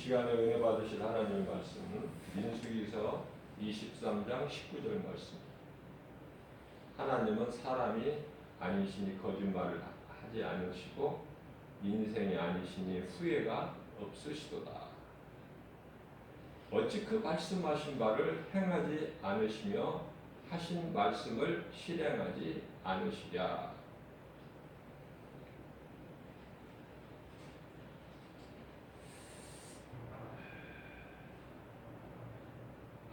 시간에 은혜 받으실 하나님의 말씀 민수기서 23장 19절 말씀. 하나님은 사람이 아니시니 거짓말을 하지 않으시고 인생이 아니시니 후회가 없으시도다. 어찌 그 말씀하신 바를 행하지 않으시며 하신 말씀을 실행하지 않으시랴.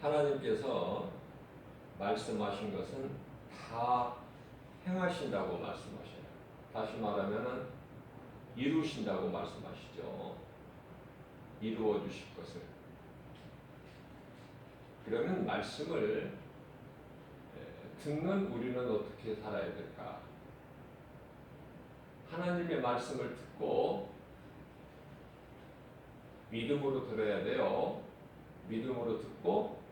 하나님께서 말씀하신 것은 다 행하신다고 말씀하셔요. 다시 말하면 이루신다고 말씀하시죠. 이루어 주실 것을. 그러면 말씀을 듣는 우리는 어떻게 살아야 될까? 하나님의 말씀을 듣고 믿음으로 들어야 돼요. 믿음으로 듣고,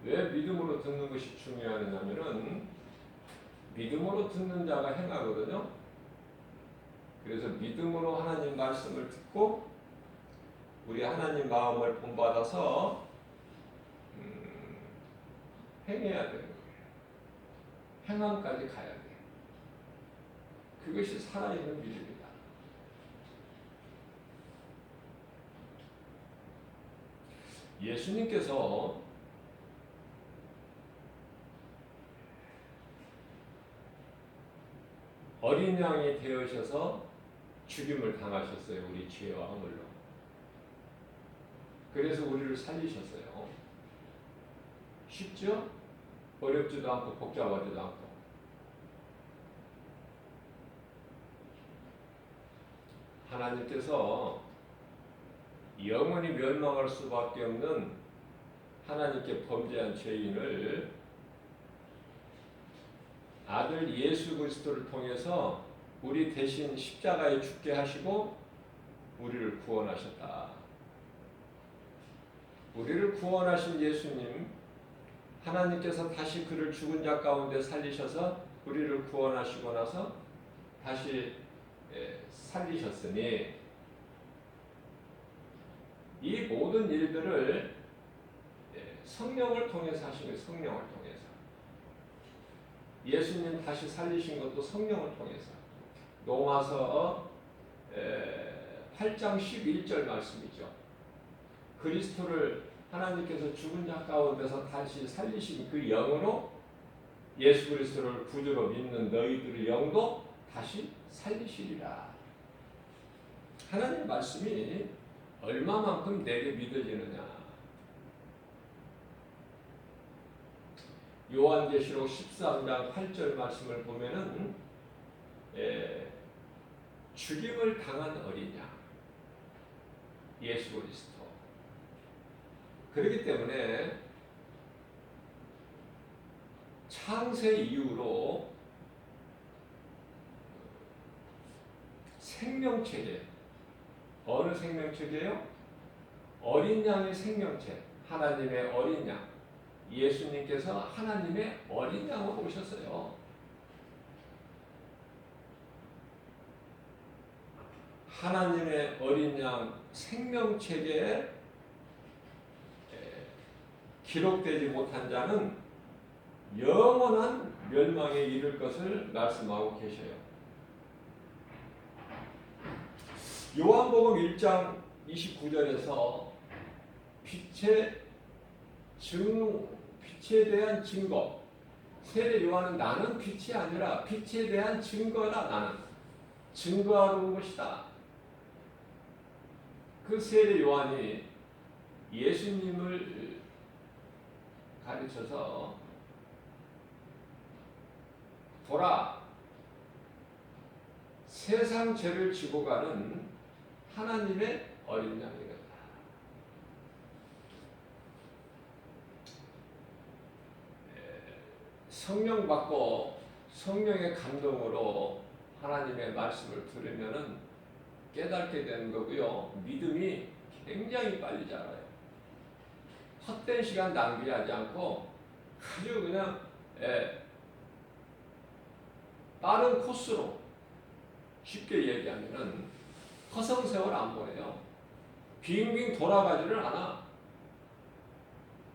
왜 믿음으로 듣는 것이 중요하냐면은 믿음으로 듣는 자가 행하거든요. 그래서 믿음으로 하나님 말씀을 듣고 우리 하나님 마음을 본받아서 행해야 되는 거예요. 행함까지 가야 돼요. 그것이 살아있는 믿음이다. 예수님께서 어린 양이 되어셔서 죽임을 당하셨어요. 우리 죄와 허물로. 그래서 우리를 살리셨어요. 쉽죠? 어렵지도 않고 복잡하지도 않고. 하나님께서 영원히 멸망할 수밖에 없는 하나님께 범죄한 죄인을 아들 예수 그리스도를 통해서 우리 대신 십자가에 죽게 하시고 우리를 구원하셨다. 우리를 구원하신 예수님, 하나님께서 다시 그를 죽은 자 가운데 살리셔서 우리를 구원하시고 나서 다시 살리셨으니 이 모든 일들을 성령을 통해서 하신 거예요. 성령을 통해서. 예수님 다시 살리신 것도 성령을 통해서. 로마서 8장 11절 말씀이죠. 그리스도를 하나님께서 죽은 자 가운데서 다시 살리신 그 영으로 예수 그리스도를 구주로 믿는 너희들의 영도 다시 살리시리라. 하나님의 말씀이 얼마만큼 내게 믿어지느냐. 요한계시록 13장 8절 말씀을 보면은 죽임을 당한 어린 양 예수 그리스도. 그렇기 때문에 창세 이후로 생명체계, 어느 생명체계요? 어린 양의 생명체, 하나님의 어린 양. 예수님께서 하나님의 어린 양으로 오셨어요. 하나님의 어린 양 생명체계에 기록되지 못한 자는 영원한 멸망에 이를 것을 말씀하고 계셔요. 요한복음 1장 29절에서 빛에 대한 증거. 세례 요한은 나는 빛이 아니라 빛에 대한 증거다. 나는 증거하러 온 것이다. 그 세례 요한이 예수님을 가르쳐서 보라, 세상 죄를 지고 가는 하나님의 어린 양이다. 성령 받고 성령의 감동으로 하나님의 말씀을 들으면은 깨닫게 되는 거고요. 믿음이 굉장히 빨리 자라요. 헛된 시간 낭비하지 않고 아주 그냥 빠른 코스로, 쉽게 얘기하면은 허송세월 안 보내요. 빙빙 돌아가지를 않아.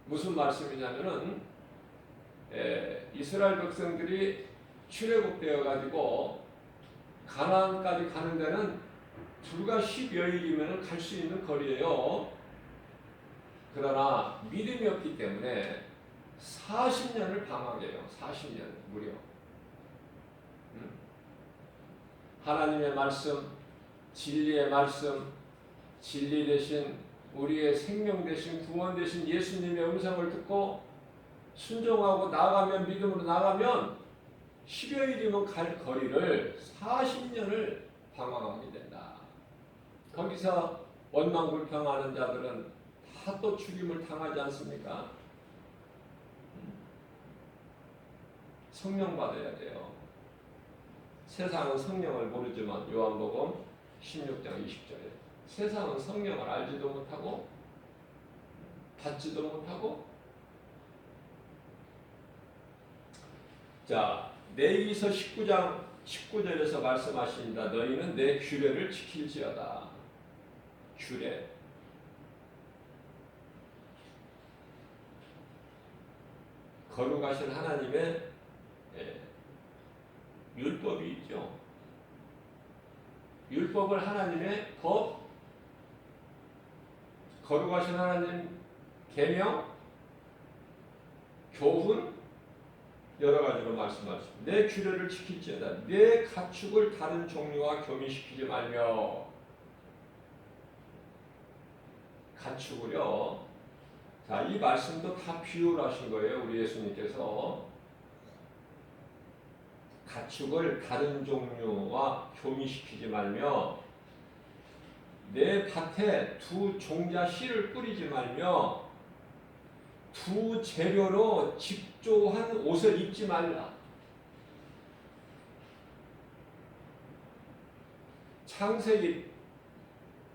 무슨 말씀이냐면은 이스라엘 백성들이 출애굽되어 가지고 가나안까지 가는 데는 불과 10여일이면 갈 수 있는 거리예요. 그러나 믿음이 없기 때문에 40년을 방황해요. 40년 무려. 하나님의 말씀, 진리의 말씀, 진리 대신 우리의 생명 대신 구원 대신 예수님의 음성을 듣고 순종하고 나가면 믿음으로 나가면 10여일이면 갈 거리를 40년을 방황하게 된다. 거기서 원망불평하는 자들은 다 또 죽임을 당하지 않습니까? 성령 받아야 돼요. 세상은 성령을 모르지만 요한복음 16장 20절에 세상은 성령을 알지도 못하고 받지도 못하고. 자, 레위기서 19장 19절에서 말씀하십니다. 너희는 내 규례를 지킬지어다. 규례. 거룩하신 하나님의 율법이 있죠. 율법을 하나님의 법, 거룩하신 하나님 계명, 교훈 여러 가지로 말씀하십니다. 내 규례를 지킬지어다. 내 가축을 다른 종류와 교미시키지 말며. 가축을요. 자, 이 말씀도 다 비유를 하신 거예요. 우리 예수님께서. 가축을 다른 종류와 교미시키지 말며 내 밭에 두 종자 씨를 뿌리지 말며 두 재료로 직조한 옷을 입지 말라. 창세기,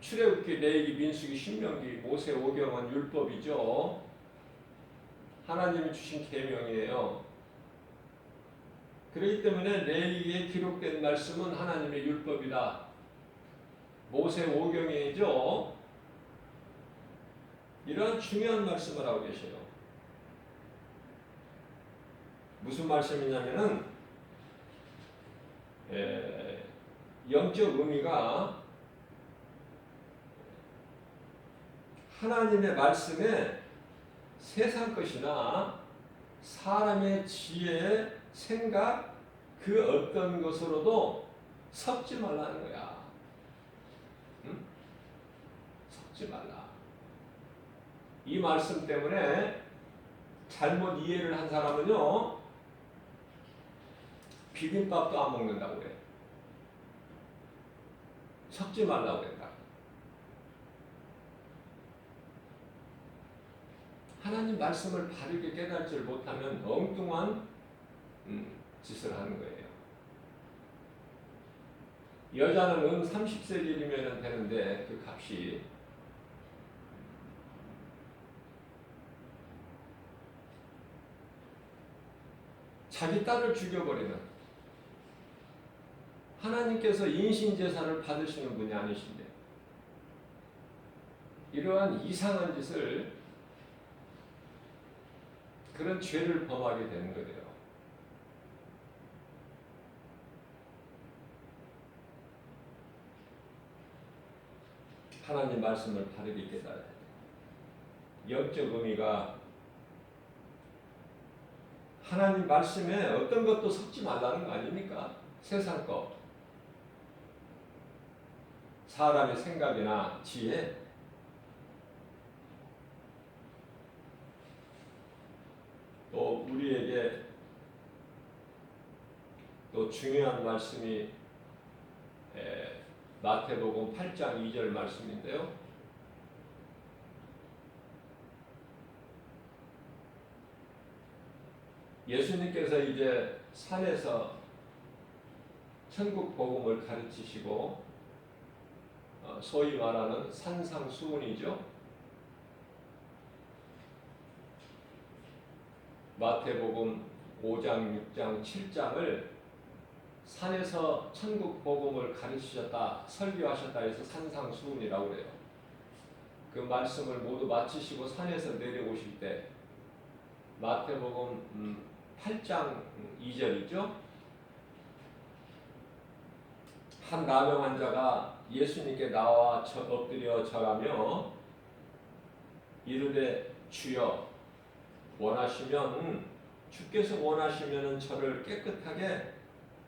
출애굽기, 레위기, 민수기, 신명기, 모세, 오경은 율법이죠. 하나님이 주신 계명이에요. 그렇기 때문에 레위기에 기록된 말씀은 하나님의 율법이다. 모세 오경이죠. 이런 중요한 말씀을 하고 계세요. 무슨 말씀이냐면은 영적 의미가 하나님의 말씀에 세상 것이나 사람의 지혜, 생각 그 어떤 것으로도 섞지 말라는 거야. 응? 섞지 말라. 이 말씀 때문에 잘못 이해를 한 사람은요, 비빔밥도 안 먹는다고 그래. 섞지 말라고 그랬다. 하나님 말씀을 바르게 깨닫지를 못하면 엉뚱한 짓을 하는 거예요. 여자는 30세겔이면 되는데 그 값이 자기 딸을 죽여버리는, 하나님께서 인신제사를 받으시는 분이 아니신데 이러한 이상한 짓을, 그런 죄를 범하게 되는 거예요. 하나님 말씀을 바르게 깨달아야 돼요. 영적 의미가 하나님 말씀에 어떤 것도 섞지 말라는 거 아닙니까? 세상 것, 사람의 생각이나 지혜, 또 우리에게 또 중요한 말씀이 마태복음 8장 2절 말씀인데요. 예수님께서 이제 산에서 천국 복음을 가르치시고 소위 말하는 산상수훈이죠. 마태복음 5장, 6장, 7장을 산에서 천국 복음을 가르치셨다, 설교하셨다 해서 산상수훈이라고 그래요. 그 말씀을 모두 마치시고 산에서 내려오실 때 마태복음 8장 2절이죠. 한 나병 환자가 예수님께 나와 엎드려 절하며 이르되 주여 원하시면 주께서 원하시면 저를 깨끗하게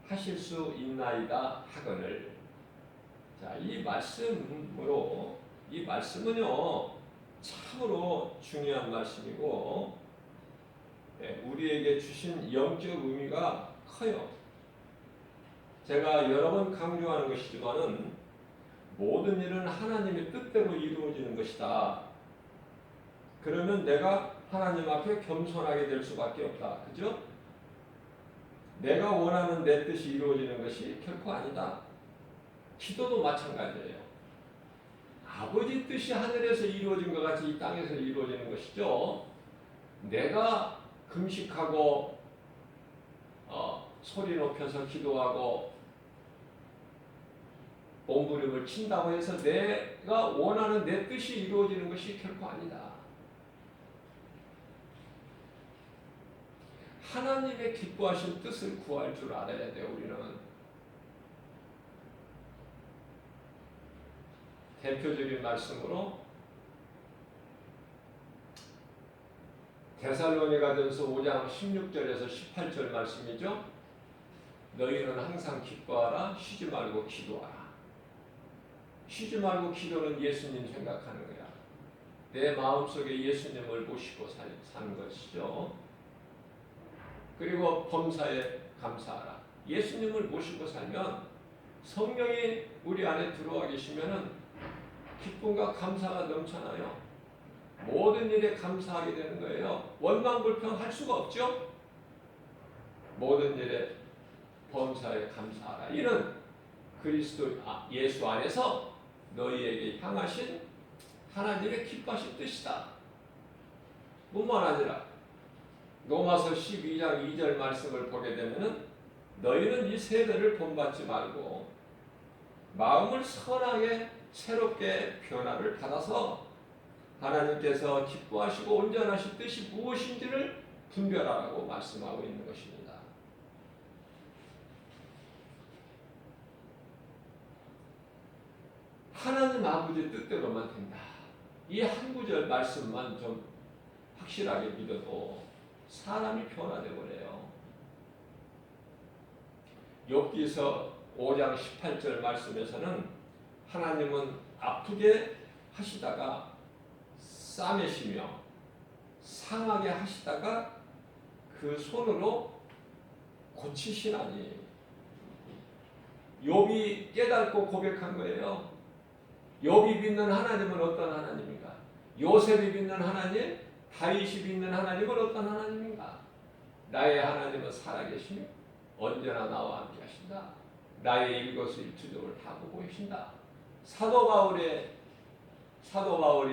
하실 수 있나이다 하거늘. 자, 이 말씀으로 이 말씀은요 참으로 중요한 말씀이고 우리에게 주신 영적 의미가 커요. 제가 여러 번 강조하는 것이지만은 모든 일은 하나님의 뜻대로 이루어지는 것이다. 그러면 내가 하나님 앞에 겸손하게 될 수밖에 없다. 그죠? 내가 원하는 내 뜻이 이루어지는 것이 결코 아니다. 기도도 마찬가지예요. 아버지 뜻이 하늘에서 이루어진 것 같이 이 땅에서 이루어지는 것이죠. 내가 금식하고 소리 높여서 기도하고 몸부림을 친다고 해서 내가 원하는 내 뜻이 이루어지는 것이 결코 아니다. 하나님의 기뻐하신 뜻을 구할 줄 알아야 돼요. 우리는 대표적인 말씀으로 데살로니가전서 5장 16절에서 18절 말씀이죠. 너희는 항상 기뻐하라. 쉬지 말고 기도하라. 쉬지 말고 기도는 예수님 생각하는 거야. 내 마음속에 예수님을 모시고 사는 것이죠. 그리고 범사에 감사하라. 예수님을 모시고 살면 성령이 우리 안에 들어와 계시면은 기쁨과 감사가 넘쳐나요. 모든 일에 감사하게 되는 거예요. 원망불평할 수가 없죠. 모든 일에 범사에 감사하라. 이는 그리스도 예수 안에서 너희에게 향하신 하나님의 기뻐하신 뜻이다. 뿐만 아니라 로마서 12장 2절 말씀을 보게 되면은 너희는 이 세대를 본받지 말고 마음을 선하게 새롭게 변화를 받아서 하나님께서 기뻐하시고 온전하신 뜻이 무엇인지를 분별하라고 말씀하고 있는 것입니다. 하나님 아버지 뜻대로만 된다. 이 한 구절 말씀만 좀 확실하게 믿어도 사람이 변화되어 버려요. 욥기서 5장 18절 말씀에서는 하나님은 아프게 하시다가 싸매시며 상하게 하시다가 그 손으로 고치시나니. 욥이 깨닫고 고백한 거예요. 욥이 믿는 하나님은 어떤 하나님인가? 요셉이 믿는 하나님, 다윗이 믿는 하나님은 어떤 하나님인가? 나의 하나님은 살아계시며 언제나 나와 함께 하신다. 나의 일거수일투족을 다 보고 계신다. 사도 바울이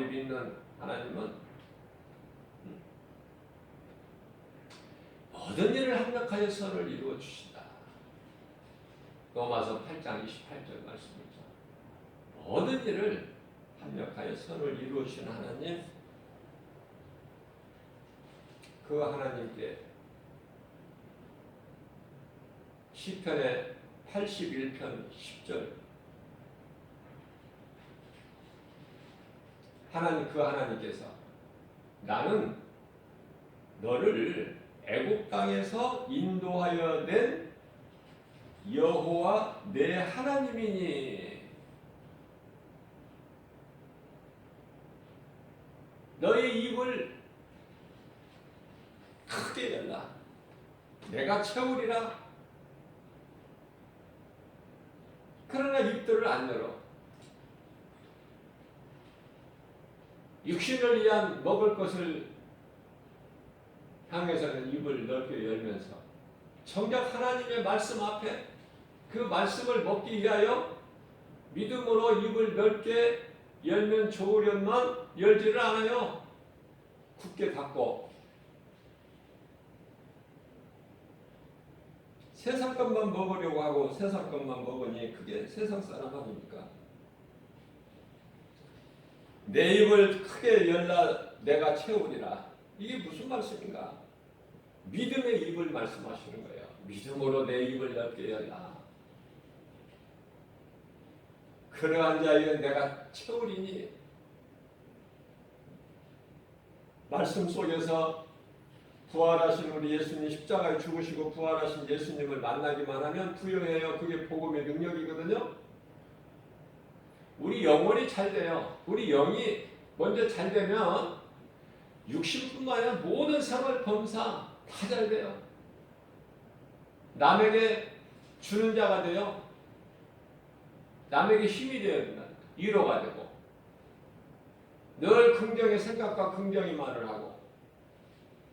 믿는 하나님은 모든 일을 합력하여 선을 이루어 주신다. 로마서 8장 28절 말씀이죠. 모든 일을 합력하여 선을 이루어 주시는 하나님, 그 하나님께 시편의 81편 10절 그 하나님께서 나는 너를 애굽 땅에서 인도하여 낸 여호와 내 하나님이니 너의 입을 크게 열라. 내가 채우리라. 그러나 입들을 안 열어. 육신을 위한 먹을 것을 향해서는 입을 넓게 열면서 정작 하나님의 말씀 앞에 그 말씀을 먹기 위하여 믿음으로 입을 넓게 열면 좋으련만 열지를 않아요. 굳게 닫고 세상 것만 먹으려고 하고 세상 것만 먹으니 그게 세상 사람 아닙니까? 내 입을 크게 열라 내가 채우리라. 이게 무슨 말씀인가? 믿음의 입을 말씀하시는 거예요. 믿음으로 내 입을 넓게 열라. 그러한 자에게 내가 채우리니. 말씀 속에서 부활하신 우리 예수님, 십자가에 죽으시고 부활하신 예수님을 만나기만 하면 부여해요. 그게 복음의 능력이거든요. 우리 영혼이 잘 돼요. 우리 영이 먼저 잘 되면 육신뿐만 아니라 모든 생활 범사 다 잘 돼요. 남에게 주는 자가 돼요. 남에게 힘이 되어야 된다. 위로가 되고 늘 긍정의 생각과 긍정의 말을 하고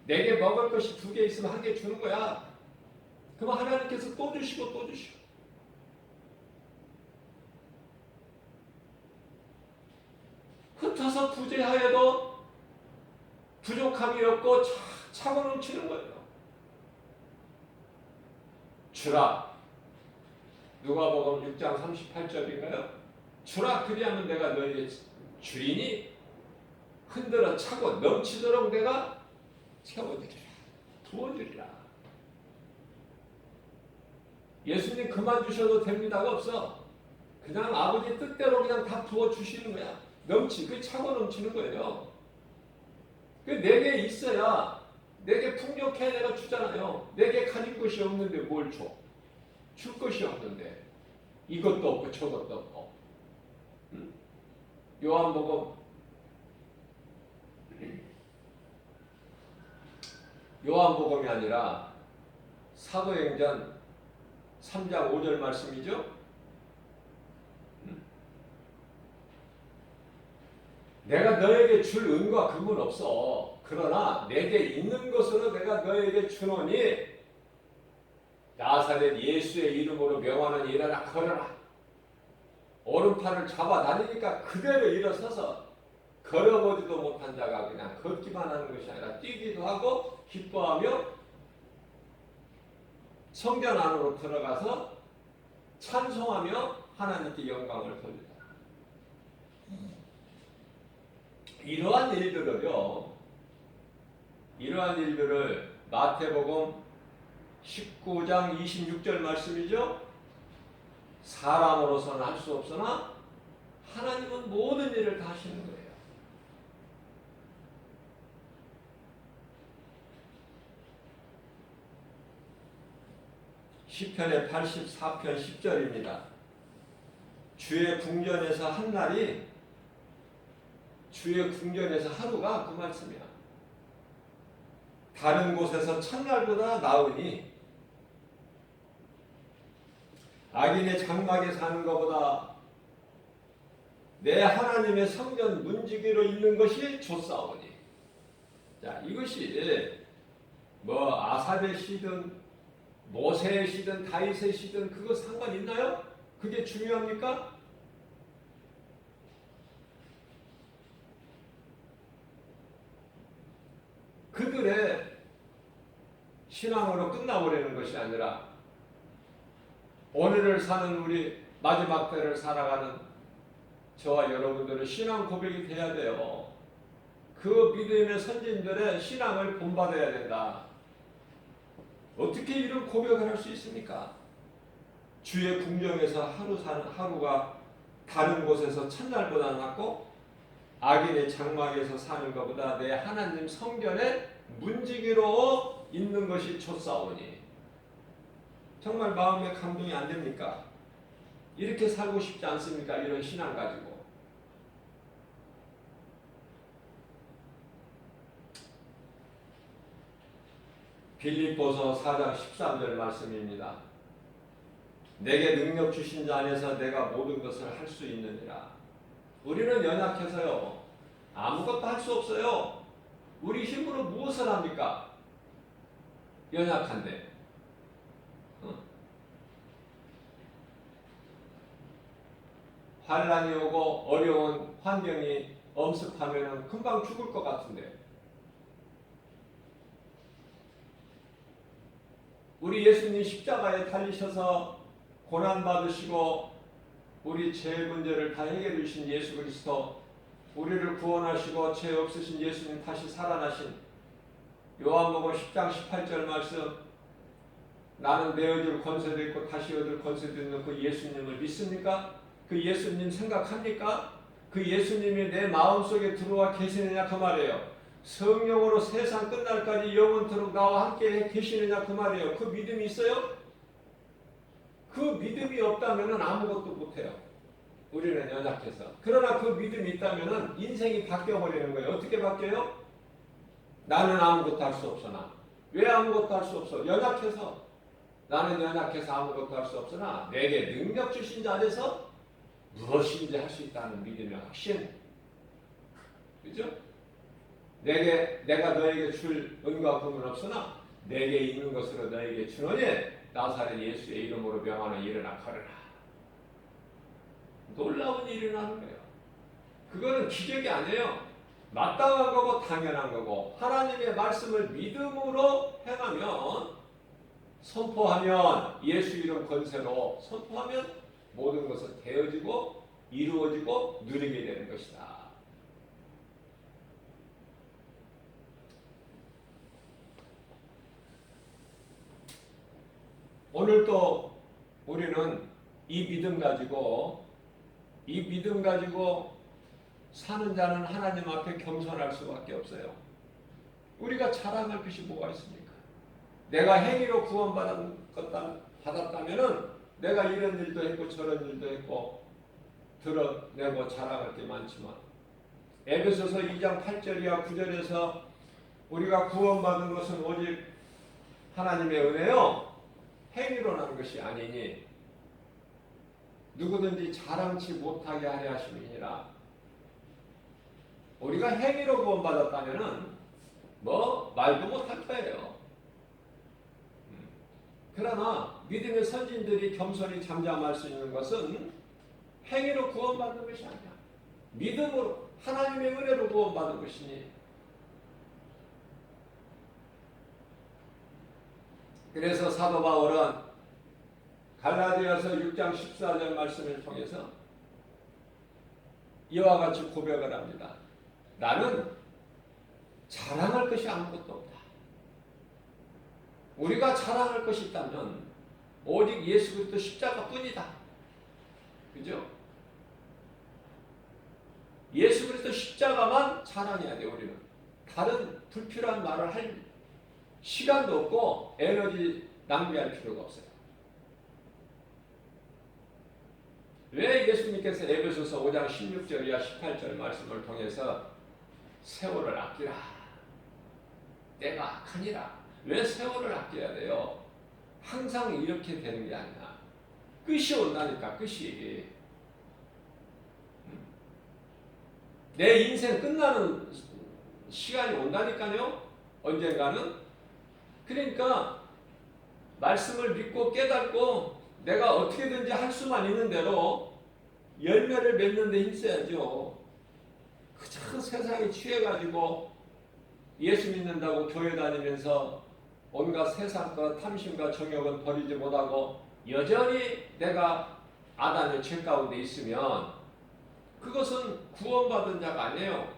내게 먹을 것이 2개 있으면 1개 주는 거야. 그럼 하나님께서 또 주시고 또 주시고. 흩어서 부재하여도 부족함이 없고 차고 넘치는 거예요. 주라. 누가복음 6장 38절인가요? 주라 그리하면 내가 너에게 주리니 흔들어 차고 넘치도록 내가 채워드리라. 부어드리라. 예수님 그만 주셔도 됩니다가 없어. 그냥 아버지 뜻대로 그냥 다 부어주시는 거야. 그 차고 넘치는 거예요. 내게 있어야 내게 풍족해 내가 주잖아요. 내게 가진 것이 없는데 뭘 줘? 줄 것이 없는데 이것도 없고 저것도 없고. 요한복음이 아니라 사도행전 3장 5절 말씀이죠. 내가 너에게 줄 은과 금은 없어. 그러나 내게 있는 것으로 내가 너에게 주노니 나사렛 예수의 이름으로 명하는 일어나 걸어라. 오른팔을 잡아 다니니까 그대로 일어서서 걸어보지도 못한 자가 그냥 걷기만 하는 것이 아니라 뛰기도 하고 기뻐하며 성전 안으로 들어가서 찬송하며 하나님께 영광을 돌리다. 이러한 일들을 마태복음 19장 26절 말씀이죠. 사람으로서는 할 수 없으나 하나님은 모든 일을 다 하시는 거예요. 시편의 84편 10절입니다. 주의 궁전에서 한 날이 주의 궁전에서 하루가 그 말씀이야. 다른 곳에서 첫날보다 나으니 악인의 장막에 사는 것보다 내 하나님의 성전 문지기로 있는 것이 좋사오니. 자, 이것이 아삽의 시든 모세의 시든 다윗의 시든 그거 상관 있나요? 그게 중요합니까? 그들의 신앙으로 끝나버리는 것이 아니라 오늘을 사는 우리 마지막 때를 살아가는 저와 여러분들은 신앙 고백이 돼야 돼요. 그 믿음의 선진들의 신앙을 본받아야 된다. 어떻게 이런 고백을 할 수 있습니까? 주의 궁정에서 하루가 다른 곳에서 첫날보다 낫고 악인의 장막에서 사는 것보다 내 하나님 성전에 문지기로 있는 것이 좋사오니. 정말 마음에 감동이 안 됩니까? 이렇게 살고 싶지 않습니까? 이런 신앙 가지고. 빌립보서 4장 13절 말씀입니다. 내게 능력 주신 자 안에서 내가 모든 것을 할 수 있느니라. 우리는 연약해서요. 아무것도 할 수 없어요. 우리 힘으로 무엇을 합니까? 연약한데. 환란이 오고 어려운 환경이 엄습하면 금방 죽을 것 같은데. 우리 예수님 십자가에 달리셔서 고난받으시고 우리 죄 문제를 다 해결해 주신 예수 그리스도, 우리를 구원하시고 죄 없으신 예수님 다시 살아나신 요한복음 10장 18절 말씀, 나는 내어줄 권세도 있고 다시 얻을 권세도 있는 그 예수님을 믿습니까? 그 예수님 생각합니까? 그 예수님이 내 마음속에 들어와 계시느냐 그 말이에요. 성령으로 세상 끝날까지 영원토록 나와 함께 계시느냐 그 말이에요. 그 믿음이 있어요? 그 믿음이 없다면 아무것도 못해요. 우리는 연약해서. 그러나 그 믿음이 있다면 인생이 바뀌어버리는 거예요. 어떻게 바뀌어요? 나는 아무것도 할 수 없으나. 왜 아무것도 할 수 없어? 연약해서. 나는 연약해서 아무것도 할 수 없으나 내게 능력 주신 자 안에서 무엇인지 할 수 있다는 믿음의 확신. 그죠? 내가 너에게 줄 은과 금은 없으나 내게 있는 것으로 너에게 주노니 나사렛 예수의 이름으로 명하는 일어나 걸으라. 놀라운 일이 일어나는 거예요. 그거는 기적이 아니에요. 마땅한 거고 당연한 거고, 하나님의 말씀을 믿음으로 행하면, 선포하면, 예수 이름 권세로 선포하면 모든 것은 되어지고 이루어지고 누리게 되는 것이다. 오늘 또 우리는 이 믿음 가지고 사는 자는 하나님 앞에 겸손할 수밖에 없어요. 우리가 자랑할 것이 뭐가 있습니까? 내가 행위로 구원받았다면 내가 이런 일도 했고 저런 일도 했고 드러내고 자랑할 게 많지만, 에베소서 2장 8절이야 9절에서 우리가 구원받은 것은 오직 하나님의 은혜요 행위로 난 것이 아니니 누구든지 자랑치 못하게 하려 하심이니라. 우리가 행위로 구원받았다면 말도 못할 거예요. 그러나 믿음의 선진들이 겸손히 잠잠할 수 있는 것은 행위로 구원받는 것이 아니야. 믿음으로 하나님의 은혜로 구원받은 것이니. 그래서 사도 바울은 갈라디아서 6장 14절 말씀을 통해서 이와 같이 고백을 합니다. 나는 자랑할 것이 아무것도 없다. 우리가 자랑할 것이 있다면 오직 예수 그리스도 십자가뿐이다. 그죠? 예수 그리스도 십자가만 자랑해야 돼. 우리는 다른 불필요한 말을 할 시간도 없고 에너지 낭비할 필요가 없어요. 왜 예수님께서 에베소서 5장 16절이야 18절 말씀을 통해서 세월을 아끼라, 때가 악하니라. 왜 세월을 아껴야 돼요? 항상 이렇게 되는 게 아니라 끝이 온다니까. 끝이 내 인생 끝나는 시간이 온다니까요. 언젠가는. 그러니까 말씀을 믿고 깨닫고 내가 어떻게든지 할 수만 있는 대로 열매를 맺는 데 힘써야죠. 그저 세상에 취해가지고 예수 믿는다고 교회 다니면서 온갖 세상과 탐심과 정욕은 버리지 못하고 여전히 내가 아담의 죄 가운데 있으면 그것은 구원받은 자가 아니에요.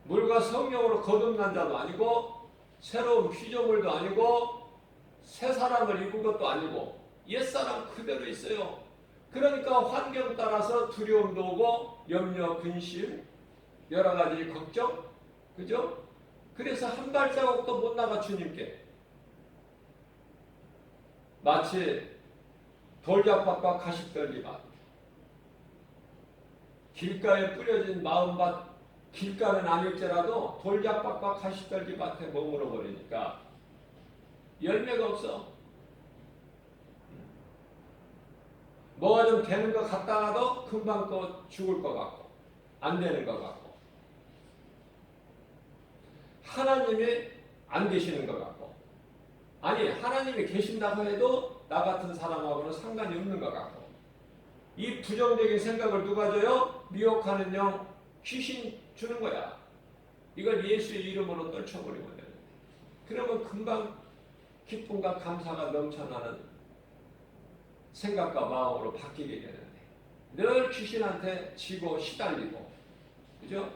물과 성령으로 거듭난 자도 아니고 새로운 피조물도 아니고 새 사람을 입은 것도 아니고 옛사람 그대로 있어요. 그러니까 환경 따라서 두려움도 오고 염려, 근심, 여러 가지 걱정, 그죠? 그래서 한 발자국도 못 나가 주님께. 마치 돌잡밭과 가시떨기밭, 길가에 뿌려진 마음밭, 길가는 아닐지라도 돌잡밭과 가시떨기밭에 머물러 버리니까 열매가 없어. 뭐가 좀 되는 것 같다가도 금방 또 죽을 것 같고 안 되는 것 같고 하나님이 안 계시는 것 같고, 아니 하나님이 계신다고 해도 나 같은 사람하고는 상관이 없는 것 같고, 이 부정적인 생각을 누가 줘요? 미혹하는 영, 귀신 주는 거야. 이걸 예수의 이름으로 떨쳐버리면 되는데, 그러면 금방 기쁨과 감사가 넘쳐나는 생각과 마음으로 바뀌게 되는데 늘 귀신한테 지고 시달리고 그죠?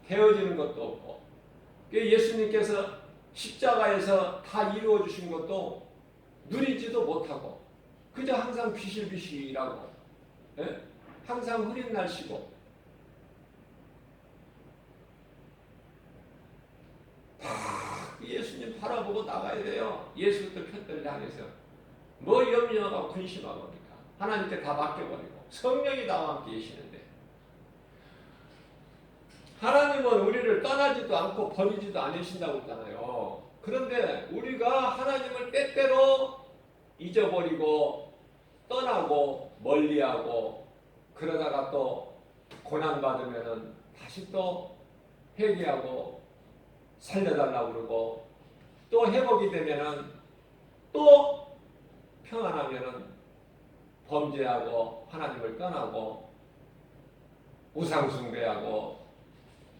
되어지는 것도 없고. 예수님께서 십자가에서 다 이루어 주신 것도 누리지도 못하고 그저 항상 비실비실하고, 예? 항상 흐린 날씨고, 예수님 바라보고 나가야 돼요. 예수부터 편들을 향해서 뭐 염려하고 근심하고 합니까? 하나님께 다 맡겨버리고 성령이 나와 함께 계시는데, 하나님은 우리를 떠나지도 않고 버리지도 않으신다고 했잖아요. 그런데 우리가 하나님을 때때로 잊어버리고 떠나고 멀리하고, 그러다가 또 고난받으면은 다시 또 회개하고 살려달라고 그러고, 또 회복이 되면은 또 평안하면은 범죄하고 하나님을 떠나고 우상숭배하고,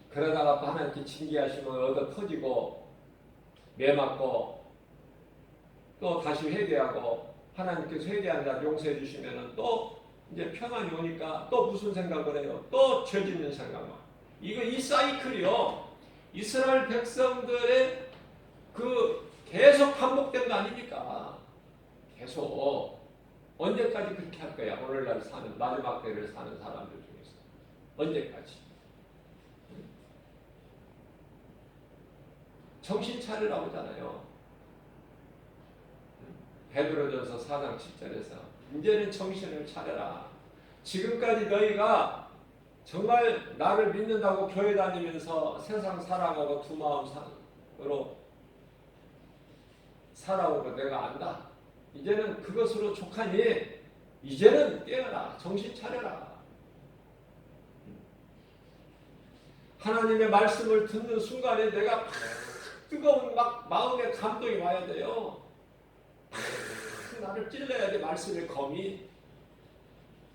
그러다가 또 하나님께 징계하시면 얻어 터지고 매맞고, 또 다시 회개하고 하나님께서 회개한 자 용서해 주시면은 또 이제 평안이 오니까 또 무슨 생각을 해요? 또 죄 짓는 생각만. 이 사이클이요, 이스라엘 백성들의 그 계속 반복된 거 아닙니까? 계속 언제까지 그렇게 할 거야? 오늘날 사는 마지막 때를 사는 사람들 중에서 언제까지? 정신 차리라고 하잖아요. 베드로전서 4장 7절에서 이제는 정신을 차려라. 지금까지 너희가 정말 나를 믿는다고 교회 다니면서 세상 사랑하고 두 마음으로 살아오고 내가 안다. 이제는 그것으로 족하니 이제는 깨어라. 정신 차려라. 하나님의 말씀을 듣는 순간에 내가 뜨거운 마음의 감동이 와야 돼요. 나를 찔러야 돼, 말씀의 검이.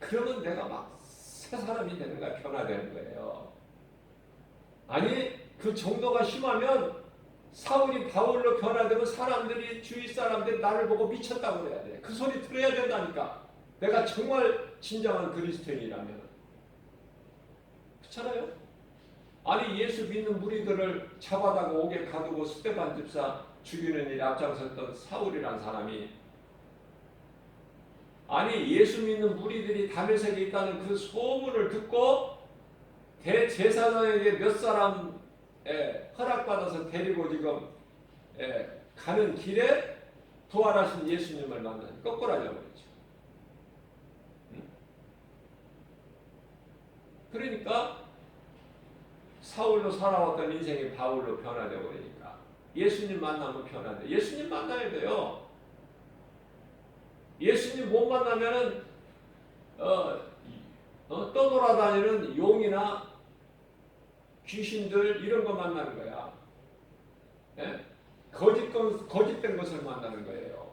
그러면 내가 막 새 사람이 되는 거야. 변화되는 거예요. 아니 그 정도가 심하면 사울이 바울로 변화되면 사람들이, 주위 사람들이 나를 보고 미쳤다고 그래야 돼. 그 소리 들어야 된다니까. 내가 정말 진정한 그리스도인이라면. 그렇잖아요? 아니 예수 믿는 무리들을 잡아다가 옥에 가두고 스데반 집사 죽이는 일에 앞장섰던 사울이란 사람이, 아니 예수 믿는 무리들이 다메섹에 있다는 그 소문을 듣고 대제사장에게 몇 사람 허락받아서 데리고 지금 가는 길에 부활하신 예수님을 만나니 거꾸라져 버리죠. 그러니까 사울로 살아왔던 인생이 바울로 변화되어 버리니까 예수님 만나면 변화돼. 예수님 만나야 돼요. 예수님 못 만나면은 떠돌아다니는 용이나 귀신들 이런 거 만나는 거야. 예? 거짓된 것을 만나는 거예요.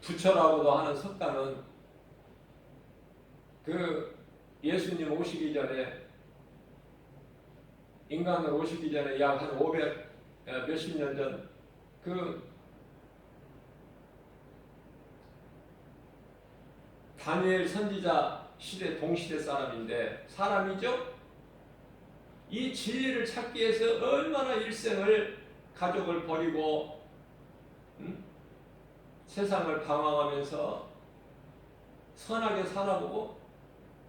부처라고도 하는 석가는 그 예수님 오시기 전에, 인간으로 오시기 전에 약 한 500 몇십 년 전 그 다니엘 선지자 시대 동시대 사람인데, 사람이죠? 이 진리를 찾기 위해서 얼마나 일생을 가족을 버리고 세상을 방황하면서 선하게 살아보고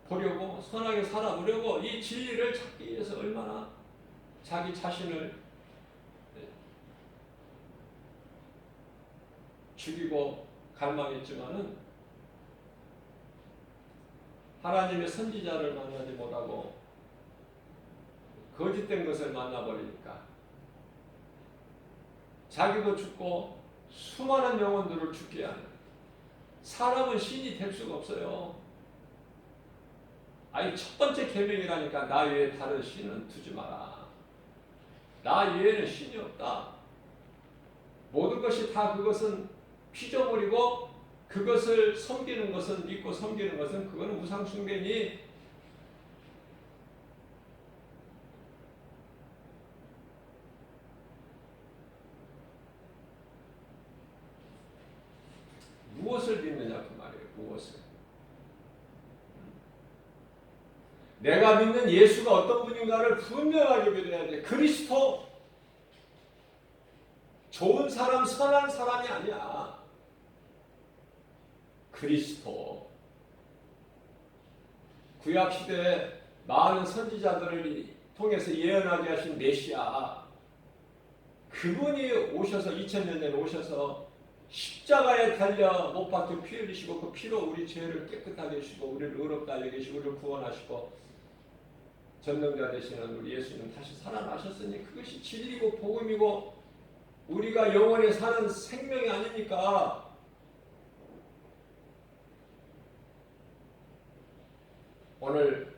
보려고, 선하게 살아보려고 이 진리를 찾기 위해서 얼마나 자기 자신을 죽이고 갈망했지만은 하나님의 선지자를 만나지 못하고 거짓된 것을 만나버리니까 자기도 죽고 수많은 영혼들을 죽게 하는, 사람은 신이 될 수가 없어요. 아니 첫 번째 계명이라니까. 나 외에 다른 신은 두지 마라. 나 외에는 신이 없다. 모든 것이 다 그것은 피조물이고, 그것을 섬기는 것은, 믿고 섬기는 것은 그거는 우상숭배니. 무엇을 믿느냐 그 말이에요. 무엇을. 내가 믿는 예수가 어떤 분인가를 분명하게 믿어야 돼. 그리스도. 좋은 사람, 선한 사람이 아니야. 그리스도. 구약시대에 많은 선지자들을 통해서 예언하게 하신 메시아. 그분이 오셔서 2000년 전에 오셔서 십자가에 달려 못 박혀 피 흘리시고 그 피로 우리 죄를 깨끗하게 해주시고 우리를 의롭다 하게 계시고 우리를 구원하시고 전능자 되시는 우리 예수님 다시 살아나셨으니 그것이 진리고 복음이고 우리가 영원히 사는 생명이 아닙니까? 오늘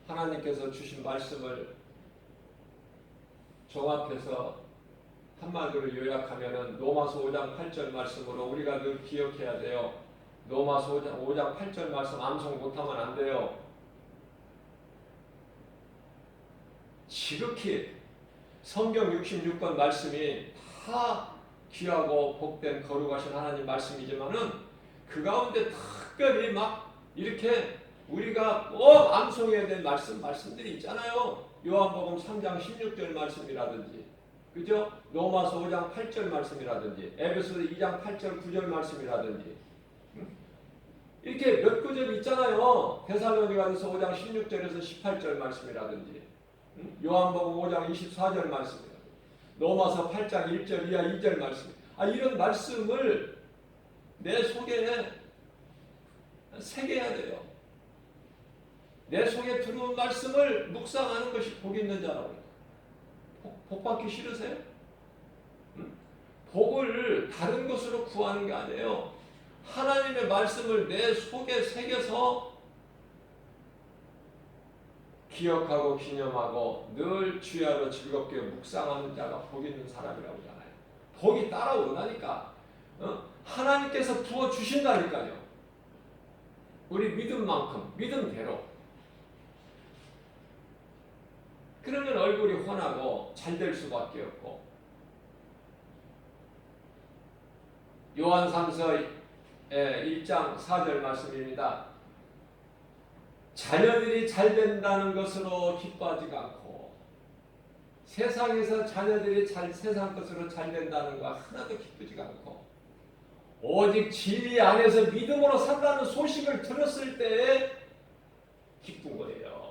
하나님께서 주신 말씀을 종합해서 한마디로 요약하면은 로마서 5장 8절 말씀으로 우리가 늘 기억해야 돼요. 로마서 5장 8절 말씀 암송 못하면 안 돼요. 지극히 성경 66권 말씀이 다 귀하고 복된 거룩하신 하나님 말씀이지만은 그 가운데 특별히 막 이렇게 우리가 꼭 암송해야 될 말씀들이 있잖아요. 요한복음 3장 16절 말씀이라든지 그죠? 로마서 5장 8절 말씀이라든지 에베소서 2장 8절 9절 말씀이라든지 이렇게 몇 구절이 있잖아요. 데살로니가서 5장 16절에서 18절 말씀이라든지 요한복음 5장 24절 말씀이라든지 로마서 8장 1절 이하 2절 말씀 이런 말씀을 내 속에 새겨야 돼요. 내 속에 들어온 말씀을 묵상하는 것이 복 있는 자라고. 복 받기 싫으세요? 복을 다른 것으로 구하는 게 아니에요. 하나님의 말씀을 내 속에 새겨서 기억하고 기념하고 늘 주야로 즐겁게 묵상하는 자가 복 있는 사람이라고 하잖아요. 복이 따라온다니까. 하나님께서 부어주신다니까요. 우리 믿음만큼 믿음대로. 그러면 얼굴이 환하고 잘 될 수밖에 없고 요한 3서 1장 4절 말씀입니다. 자녀들이 잘 된다는 것으로 기뻐하지 않고 세상에서 자녀들이 세상 것으로 잘 된다는 거 하나도 기쁘지가 않고 오직 진리 안에서 믿음으로 산다는 소식을 들었을 때에 기쁜 거예요.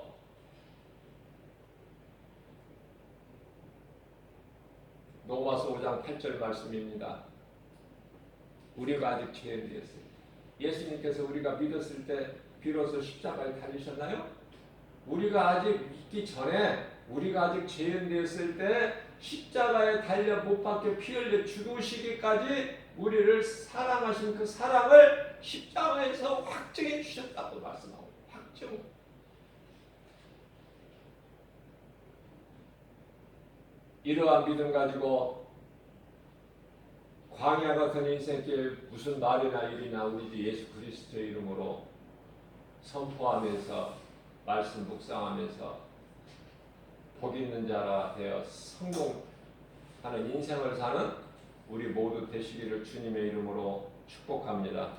로마서 5장 8절 말씀입니다. 우리가 아직 죄인 되었을 때 예수님께서 우리가 믿었을 때 비로소 십자가에 달리셨나요? 우리가 아직 믿기 전에 우리가 아직 죄인 되었을 때 십자가에 달려 못 박혀 피 흘려 죽으시기까지 우리를 사랑하신 그 사랑을 십자가에서 확증해 주셨다고 말씀하고 확증. 이러한 믿음 가지고 광야 같은 인생길 무슨 말이나 일이나 우리 주 예수 그리스도의 이름으로 선포하면서 말씀 묵상하면서 복 있는 자라 되어 성공하는 인생을 사는 우리 모두 되시기를 주님의 이름으로 축복합니다.